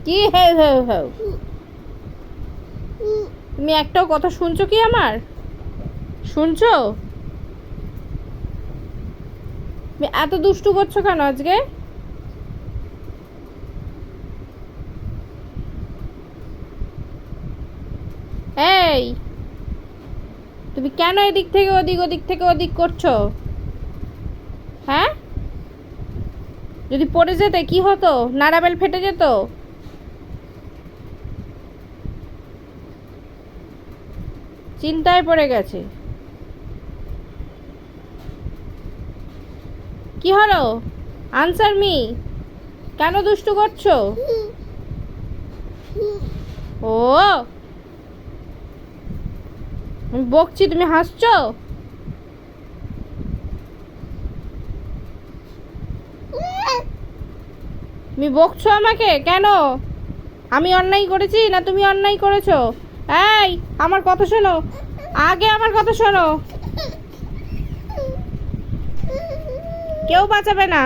কি হেউ হেউ হেউ? তুমি একটাও কথা শুনছো কি আমার? শুনছো? তুমি এত দুষ্টু করছো কেন আজকে? এই, তুমি কেন এদিক থেকে ওদিক ওদিক থেকে ওদিক করছো? হ্যাঁ, যদি পড়ে যেতে কি হতো? নাড়াবেল ফেটে যেত। চিন্তায় পড়ে গেছে। কি হলো? Answer me. কেন দুষ্টু করছো? ও, আমি বকছি তুমি হাসছো? তুমি বকছো আমাকে কেন? আমি অন্যায় করেছি না তুমি অন্যায় করেছো? এই, আমার কথা শোনো, আগে আমার কথা শোনো। কেউ বাঁচাবে না।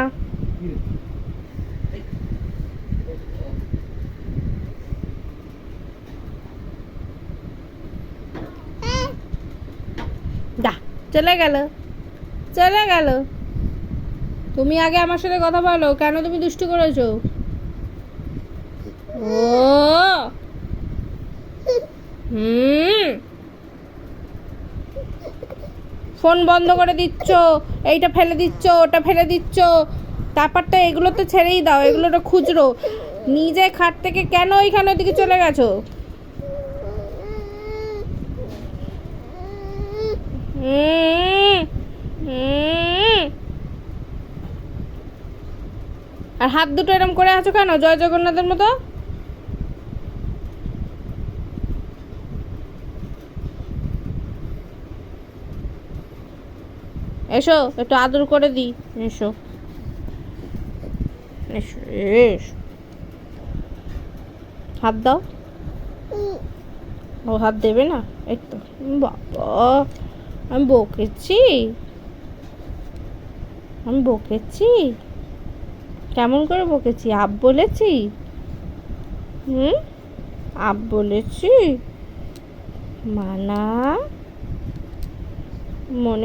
দা, চলে গেল, চলে গেল। তুমি আগে আমার সাথে কথা বলো, কেন তুমি দুষ্টু করেছো? ও, হুম, ফোন বন্ধ করে দিচ্ছ, এইটা ফেলে দিচ্ছ, ওটা ফেলে দিচ্ছ। তারপরটা এগুলো তো ছেড়েই দাও, এগুলো তো খুচরো। নিজে খাট থেকে কেন ওইখানে ওদিকে চলে গেছো? হুম, হুম। আর হাত দুটো এরম করে আছো কেন, জয় জগন্নাথের মতো? এসো, একটু আদর করে দিই। এসো, এসো, এসো। হাত দাও। ও হাত দেবে না? এই তো। বাবা, আমি বকেছি, আমি বকেছি। কেমন করে বকেছি? আপ বলেছি? হুম, আপ বলেছি? মানা, মনে